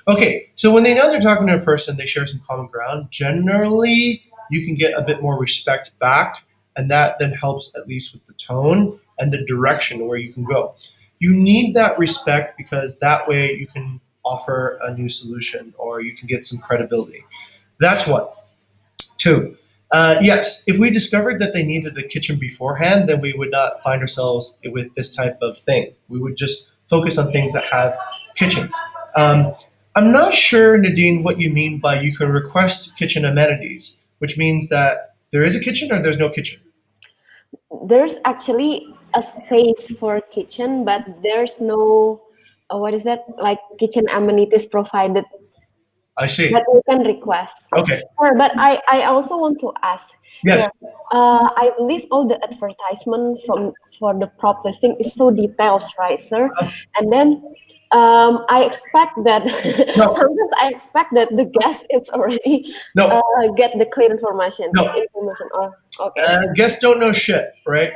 Okay, so when they know they're talking to a person, they share some common ground. Generally, you can get a bit more respect back, and that then helps at least with the tone and the direction where you can go. You need that respect because that way you can offer a new solution or you can get some credibility. That's one. Two, yes, if we discovered that they needed a kitchen beforehand, then we would not find ourselves with this type of thing. We would just focus on things that have kitchens. I'm not sure, Nadine, what you mean by you can request kitchen amenities, which means that there is a kitchen or there's no kitchen. There's actually a space for kitchen, but there's no what is that, like kitchen amenities provided I see. that we can request. Okay. Sure, but I also want to ask Yes. here. I believe all the advertisement for the prop listing is so detailed, right, sir? And then I expect that No. sometimes I expect that the guest is already No. get the clear information. No. Information. Oh, okay. Guests don't know shit, right?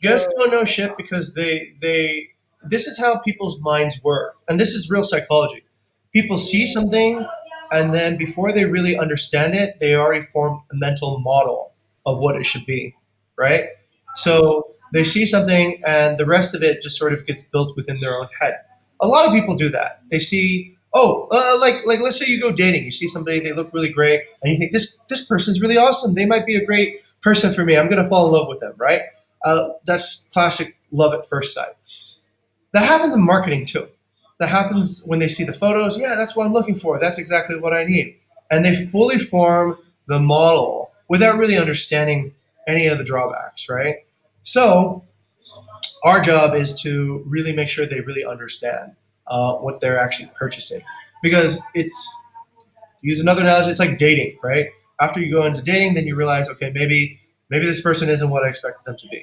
Guests don't know shit because they this is how people's minds work, and this is real psychology. People see something, and then before they really understand it, they already form a mental model of what it should be, right? So they see something, and the rest of it just sort of gets built within their own head. A lot of people do that. They see, like let's say you go dating, you see somebody, they look really great, and you think this person's really awesome. They might be a great person for me. I'm gonna fall in love with them, right? That's classic love at first sight. That happens in marketing too. That happens when they see the photos. Yeah, that's what I'm looking for. That's exactly what I need. And they fully form the model without really understanding any of the drawbacks, right? So our job is to really make sure they really understand what they're actually purchasing. Because use another analogy, it's like dating, right? After you go into dating, then you realize, okay, maybe this person isn't what I expected them to be.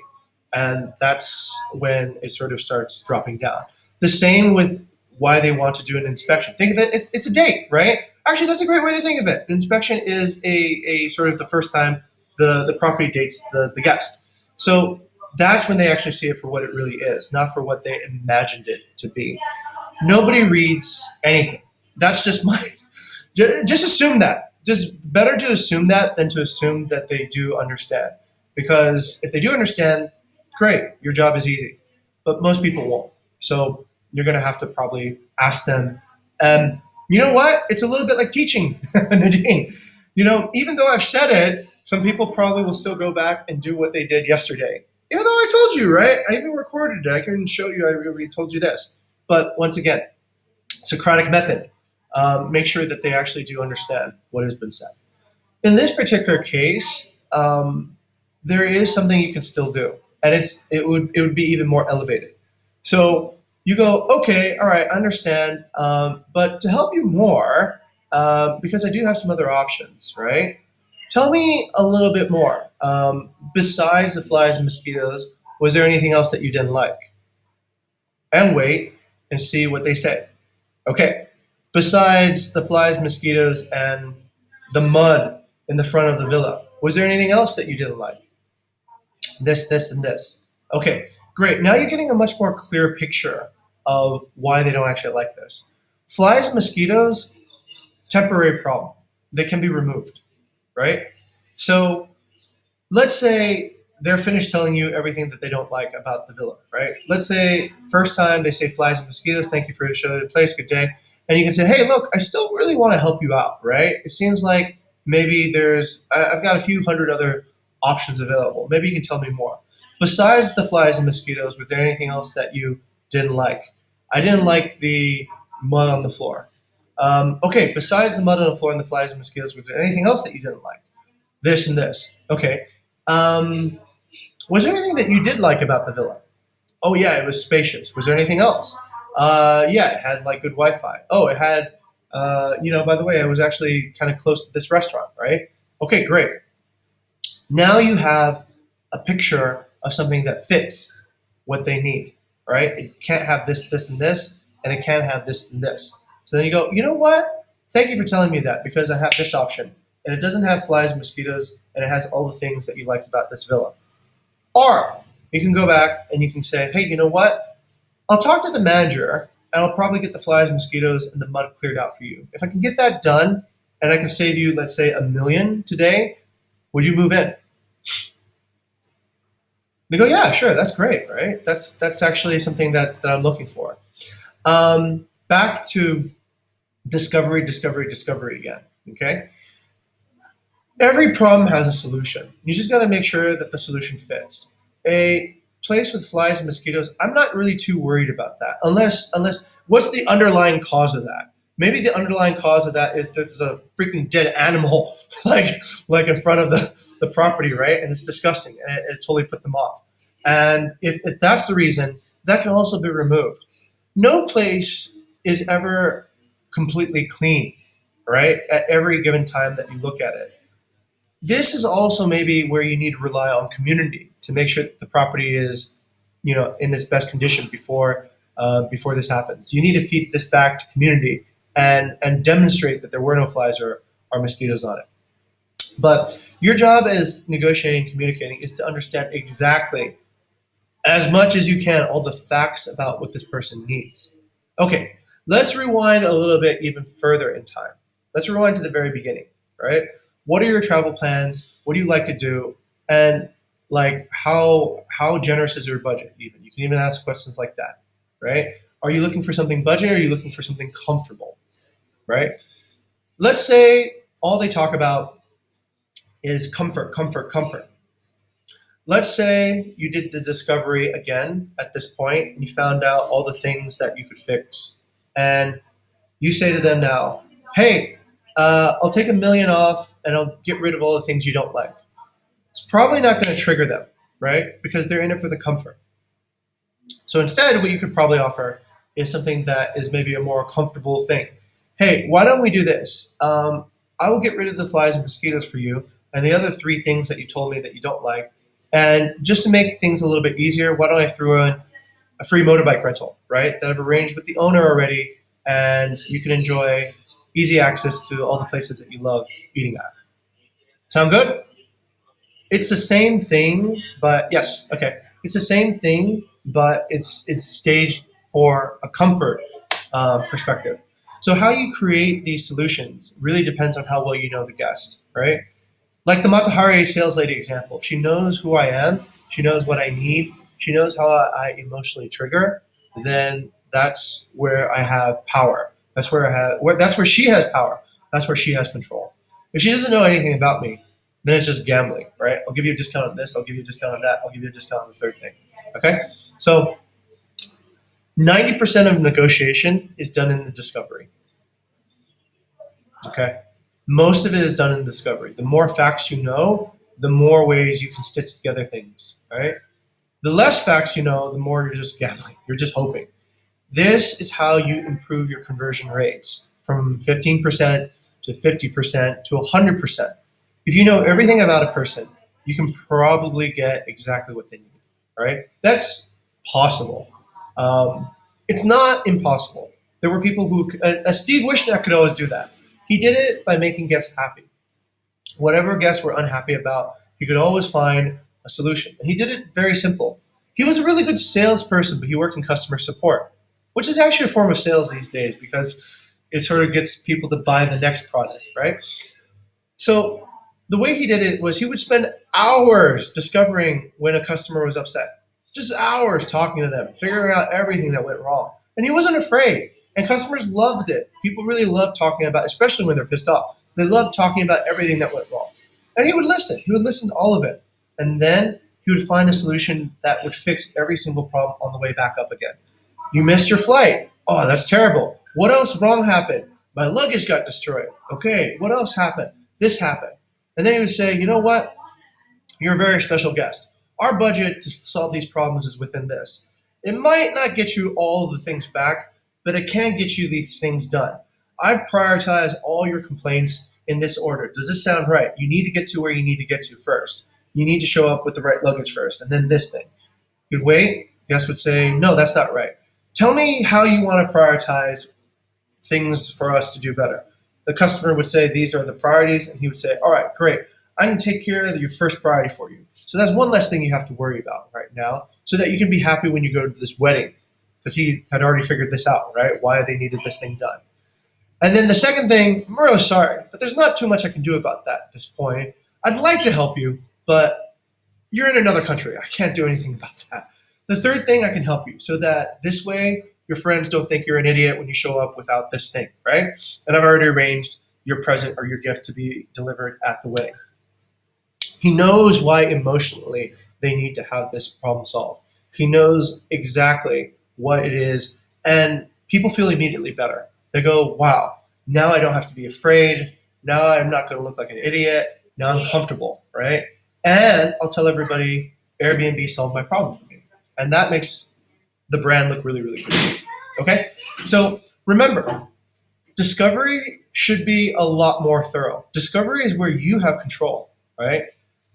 And that's when it sort of starts dropping down. The same with why they want to do an inspection. Think of it, it's a date, right? Actually, that's a great way to think of it. An inspection is a sort of the first time the property dates the guest. So that's when they actually see it for what it really is, not for what they imagined it to be. Nobody reads anything. That's just my, just assume that. Just better to assume that than to assume that they do understand. Because if they do understand, great, your job is easy. But most people won't. So you're going to have to probably ask them. You know what? It's a little bit like teaching, Nadine. Even though I've said it, some people probably will still go back and do what they did yesterday. Even though I told you, right? I even recorded it. I can show you I really told you this. But once again, Socratic method. Make sure that they actually do understand what has been said. In this particular case, there is something you can still do, and it would be even more elevated. So you go, okay, all right, I understand, but to help you more, because I do have some other options, right? Tell me a little bit more. Besides the flies and mosquitoes, was there anything else that you didn't like? And wait and see what they say. Okay, besides the flies, mosquitoes, and the mud in the front of the villa, was there anything else that you didn't like? This, and this. Okay, great. Now you're getting a much more clear picture of why they don't actually like this. Flies and mosquitoes, temporary problem. They can be removed, right? So let's say they're finished telling you everything that they don't like about the villa, right? Let's say first time they say flies and mosquitoes, thank you for showing the place, good day. And you can say, hey, look, I still really want to help you out, right? It seems like maybe I've got a few hundred other options available. Maybe you can tell me more. Besides the flies and mosquitoes, was there anything else that you didn't like? I didn't like the mud on the floor. Okay, besides the mud on the floor and the flies and mosquitoes, was there anything else that you didn't like? This and this. Okay. Was there anything that you did like about the villa? Oh yeah, it was spacious. Was there anything else? Yeah, it had like good Wi-Fi. Oh, it had, by the way, I was actually kind of close to this restaurant, right? Okay, great. Now you have a picture of something that fits what they need, right? It can't have this, this, and this, and it can't have this and this. So then you go, you know what? Thank you for telling me that because I have this option, and it doesn't have flies and mosquitoes, and it has all the things that you liked about this villa. Or you can go back and you can say, hey, you know what? I'll talk to the manager and I'll probably get the flies, mosquitoes, and the mud cleared out for you. If I can get that done and I can save you, let's say, $1 million today, would you move in? They go, yeah, sure, that's great, right? That's actually something that I'm looking for. Back to discovery again, okay? Every problem has a solution. You just gotta make sure that the solution fits. A place with flies and mosquitoes, I'm not really too worried about that. Unless, what's the underlying cause of that? Maybe the underlying cause of that is that there's a freaking dead animal like in front of the property, right? And it's disgusting and it totally put them off. And if that's the reason, that can also be removed. No place is ever completely clean, right? At every given time that you look at it. This is also maybe where you need to rely on community to make sure that the property is, in its best condition before this happens. You need to feed this back to community and demonstrate that there were no flies or mosquitoes on it. But your job as negotiating and communicating is to understand exactly, as much as you can, all the facts about what this person needs. Okay, let's rewind a little bit even further in time. Let's rewind to the very beginning, right? What are your travel plans? What do you like to do? And like how generous is your budget even? You can even ask questions like that, right? Are you looking for something budget or are you looking for something comfortable, right? Let's say all they talk about is comfort. Let's say you did the discovery again at this point and you found out all the things that you could fix. And you say to them now, hey, I'll take $1 million off and I'll get rid of all the things you don't like. It's probably not going to trigger them, right? Because they're in it for the comfort. So instead, what you could probably offer is something that is maybe a more comfortable thing. Hey, why don't we do this? I will get rid of the flies and mosquitoes for you and the other 3 things that you told me that you don't like. And just to make things a little bit easier, why don't I throw in a free motorbike rental, right? That I've arranged with the owner already, and you can enjoy easy access to all the places that you love eating at. Sound good? It's the same thing, but yes, okay. It's the same thing, but it's staged for a comfort perspective. So how you create these solutions really depends on how well you know the guest, right? Like the Matahari sales lady example, if she knows who I am, she knows what I need, she knows how I emotionally trigger, then that's where I have power. That's where she has power. That's where she has control. If she doesn't know anything about me, then it's just gambling, right? I'll give you a discount on this, I'll give you a discount on that, I'll give you a discount on the third thing. Okay? So 90% of negotiation is done in the discovery. Okay? Most of it is done in discovery. The more facts you know, the more ways you can stitch together things, right? The less facts you know, the more you're just gambling. You're just hoping. This is how you improve your conversion rates from 15% to 50% to 100%. If you know everything about a person, you can probably get exactly what they need, right? That's possible. It's not impossible. There were people who, Steve Wishnek could always do that. He did it by making guests happy. Whatever guests were unhappy about, he could always find a solution. And he did it very simple. He was a really good salesperson, but he worked in customer support, which is actually a form of sales these days because it sort of gets people to buy the next product, right? So the way he did it was he would spend hours discovering when a customer was upset. Just hours talking to them, figuring out everything that went wrong. And he wasn't afraid. And customers loved it. People really love talking about, especially when they're pissed off. They love talking about everything that went wrong. And he would listen. He would listen to all of it. And then he would find a solution that would fix every single problem on the way back up again. You missed your flight. Oh, that's terrible. What else wrong happened? My luggage got destroyed. Okay, what else happened? This happened. And then he would say, you know what? You're a very special guest. Our budget to solve these problems is within this. It might not get you all of the things back, but it can get you these things done. I've prioritized all your complaints in this order. Does this sound right? You need to get to where you need to get to first. You need to show up with the right luggage first, and then this thing. You'd wait. Guest would say, no, that's not right. Tell me how you want to prioritize things for us to do better. The customer would say, these are the priorities, and he would say, all right, great. I can take care of your first priority for you. So that's one less thing you have to worry about right now, so that you can be happy when you go to this wedding, because he had already figured this out, right? Why they needed this thing done. And then the second thing, I'm really sorry, but there's not too much I can do about that at this point. I'd like to help you, but you're in another country. I can't do anything about that. The third thing, I can help you, so that this way your friends don't think you're an idiot when you show up without this thing, right? And I've already arranged your present or your gift to be delivered at the wedding. He knows why emotionally they need to have this problem solved. He knows exactly what it is, and people feel immediately better. They go, wow, now I don't have to be afraid. Now I'm not going to look like an idiot. Now I'm comfortable, right? And I'll tell everybody Airbnb solved my problem for me. And that makes the brand look really, really good. Okay? So remember, discovery should be a lot more thorough. Discovery is where you have control, right?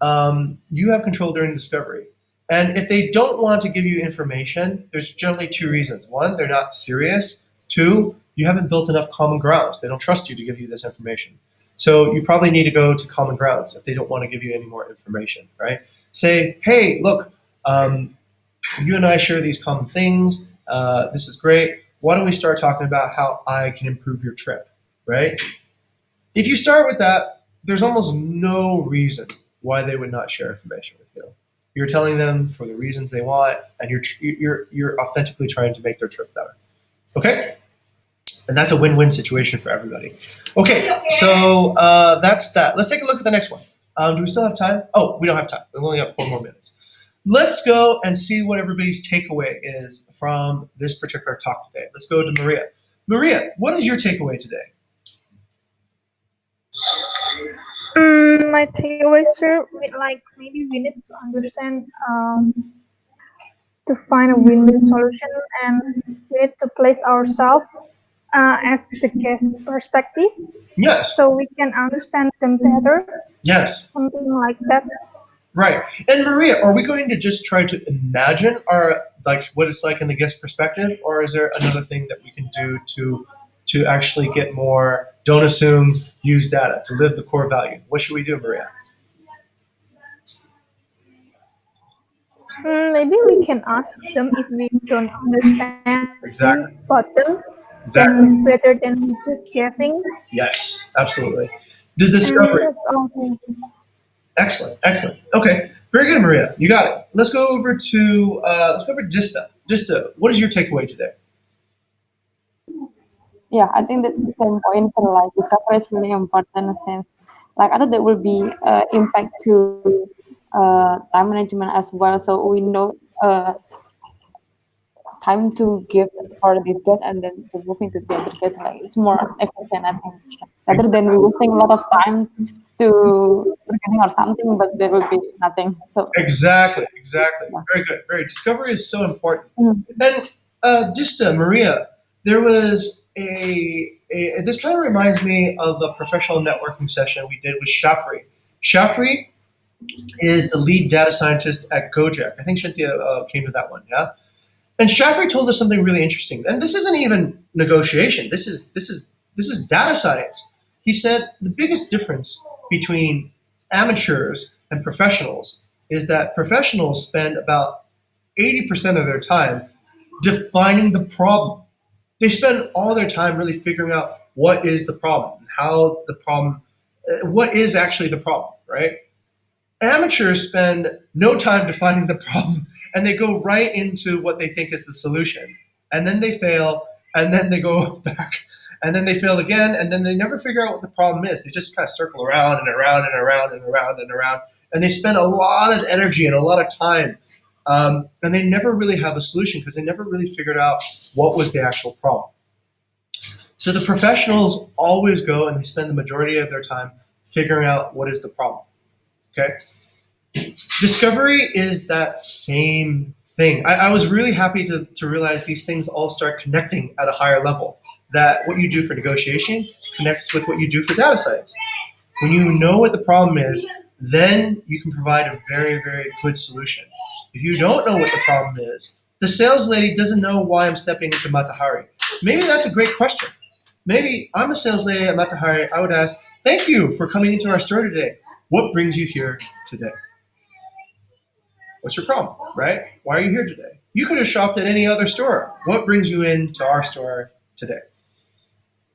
You have control during discovery. And if they don't want to give you information, there's generally two reasons. One, they're not serious. Two, you haven't built enough common grounds. They don't trust you to give you this information. So you probably need to go to common grounds if they don't want to give you any more information, right? Say, hey, look, you and I share these common things. This is great. Why don't we start talking about how I can improve your trip, right? If you start with that, there's almost no reason why they would not share information with you. You're telling them for the reasons they want, and you're authentically trying to make their trip better. Okay? And that's a win-win situation for everybody. Okay, so that's that. Let's take a look at the next one. Do we still have time? Oh, we don't have time. We've only got 4 more minutes. Let's go and see what everybody's takeaway is from this particular talk today. Let's go to Maria. Maria, what is your takeaway today? My takeaway, sir, like maybe we need to understand to find a win-win solution, and we need to place ourselves as the guest perspective, Yes. so we can understand them better. Yes. Something like that. Right. And Maria, are we going to just try to imagine what it's like in the guest perspective, or is there another thing that we can do to actually get more don't assume, use data to live the core value? What should we do, Maria? Maybe we can ask them if we don't understand Exactly. about them. Exactly. Then rather than just guessing. Yes, absolutely. The discovery. That's also. Excellent, excellent. Okay, very good, Maria. You got it. Let's go over to Dista. Dista, what is your takeaway today? Yeah, I think that the same point. So like discovery is really important since like I thought there will be impact to time management as well. So we know time to give for this guest and then to moving to the other guest. Like it's more efficient, I think, rather than we wasting a lot of time to forgetting or something, but there will be nothing. So Exactly. yeah. Very good. Very discovery is so important. Mm. And Dista, Maria, there was this kind of reminds me of a professional networking session we did with Shafri. Shafri is the lead data scientist at Gojek. I think Shinthia came to that one, yeah? And Shafri told us something really interesting. And this isn't even negotiation. This is data science. He said the biggest difference between amateurs and professionals is that professionals spend about 80% of their time defining the problem. They spend all their time really figuring out what is the problem, how the problem, what is actually the problem, right? Amateurs spend no time defining the problem, and they go right into what they think is the solution. And then they fail, and then they go back, and then they fail again, and then they never figure out what the problem is. They just kind of circle around and around and around and around and around, and they spend a lot of energy and a lot of time, and they never really have a solution because they never really figured out what was the actual problem. So the professionals always go and they spend the majority of their time figuring out what is the problem. Okay? Discovery is that same thing. I was really happy to realize these things all start connecting at a higher level. That what you do for negotiation connects with what you do for data science. When you know what the problem is, then you can provide a very, very good solution. If you don't know what the problem is, the sales lady doesn't know why I'm stepping into Matahari. Maybe that's a great question. Maybe I'm a sales lady at Matahari. I would ask, thank you for coming into our store today. What brings you here today? What's your problem, right? Why are you here today? You could have shopped at any other store. What brings you into our store today?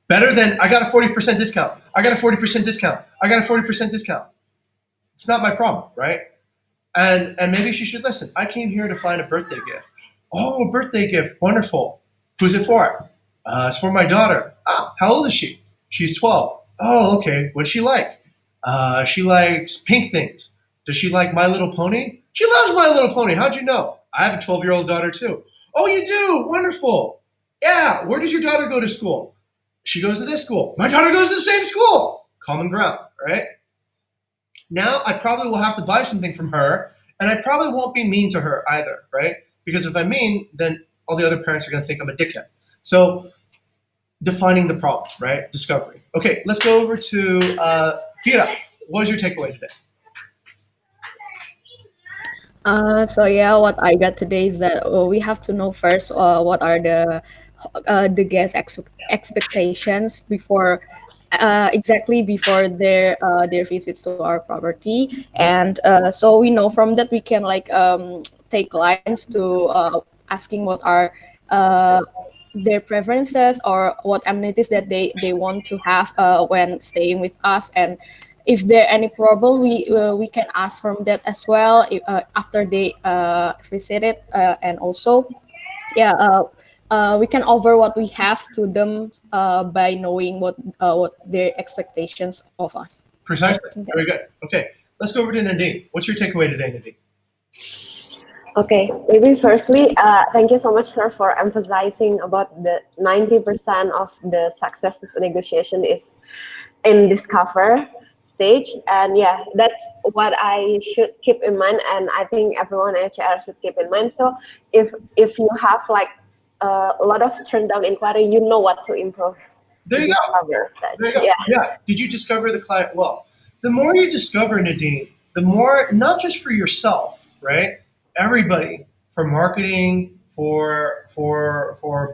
Better than, I got a 40% discount. I got a 40% discount. I got a 40% discount. It's not my problem, right? And maybe she should listen. I came here to find a birthday gift. Oh, a birthday gift. Wonderful. Who's it for? It's for my daughter. Ah, how old is she? She's 12. Oh, okay. What's she like? She likes pink things. Does she like My Little Pony? She loves My Little Pony. How'd you know? I have a 12-year-old daughter too. Oh, you do? Wonderful. Yeah. Where does your daughter go to school? She goes to this school. My daughter goes to the same school. Common ground, right? Now I probably will have to buy something from her, and I probably won't be mean to her either, right? Because if I'm mean, then all the other parents are going to think I'm a dickhead. So defining the problem, right? Discovery. Okay, let's go over to Fira. What was your takeaway today? So yeah, what I got today is that we have to know first what are the guest expectations before exactly before their visits to our property, and so we know from that we can like take lines to asking what are their preferences or what amenities that they want to have when staying with us, and if there any problem we can ask from that as well after they visit it, and also yeah we can offer what we have to them by knowing what their expectations of us. Precisely. Very good. Okay, let's go over to Nadine. What's your takeaway today, Nadine? Okay, maybe firstly, thank you so much, sir, for emphasizing about the 90% of the success of negotiation is in discover stage. And yeah, that's what I should keep in mind, and I think everyone at HR should keep in mind. So if you have like a lot of turn down inquiry, you know what to improve. There you go. There you go. Yeah. Did you discover the client well? The more you discover, Nadine, the more, not just for yourself, right? Everybody, for marketing, for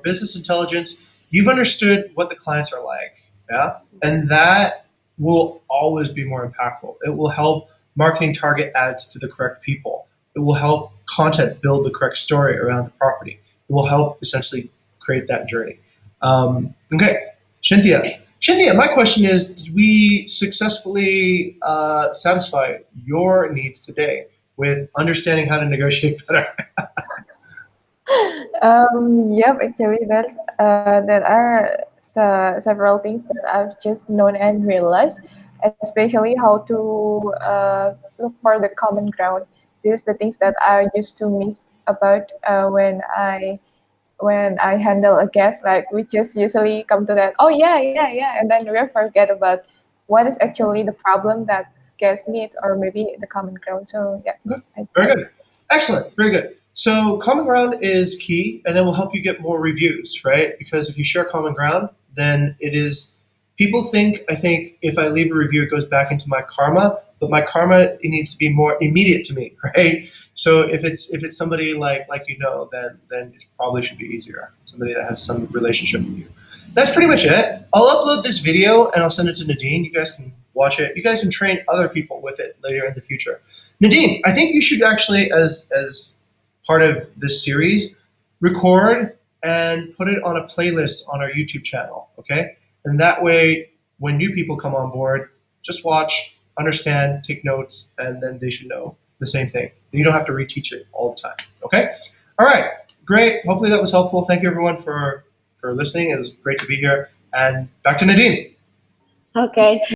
business intelligence, you've understood what the clients are like. Yeah. And that will always be more impactful. It will help marketing target ads to the correct people. It will help content build the correct story around the property. It will help essentially create that journey. Okay, Cynthia. Cynthia, my question is, did we successfully satisfy your needs today with understanding how to negotiate better? Yep, actually, that are several things that I've just known and realized, especially how to look for the common ground. These the things that I used to miss about when I handle a guest. Like we just usually come to that, oh yeah, yeah, yeah, and then we forget about what is actually the problem that guests need, or maybe the common ground. So yeah, good. Very good, excellent, very good. So common ground is key, and then will help you get more reviews, right? Because if you share common ground, then it is, people think, I think if I leave a review, it goes back into my karma, but my karma, it needs to be more immediate to me, right? So if it's somebody like you know, then it probably should be easier. Somebody that has some relationship with you. That's pretty much it. I'll upload this video and I'll send it to Nadine. You guys can watch it. You guys can train other people with it later in the future. Nadine, I think you should actually, as part of this series, record and put it on a playlist on our YouTube channel, okay? And that way, when new people come on board, just watch, understand, take notes, and then they should know the same thing. You don't have to reteach it all the time, okay? All right, great. Hopefully that was helpful. Thank you, everyone, for listening. It was great to be here. And back to Nadine. Okay.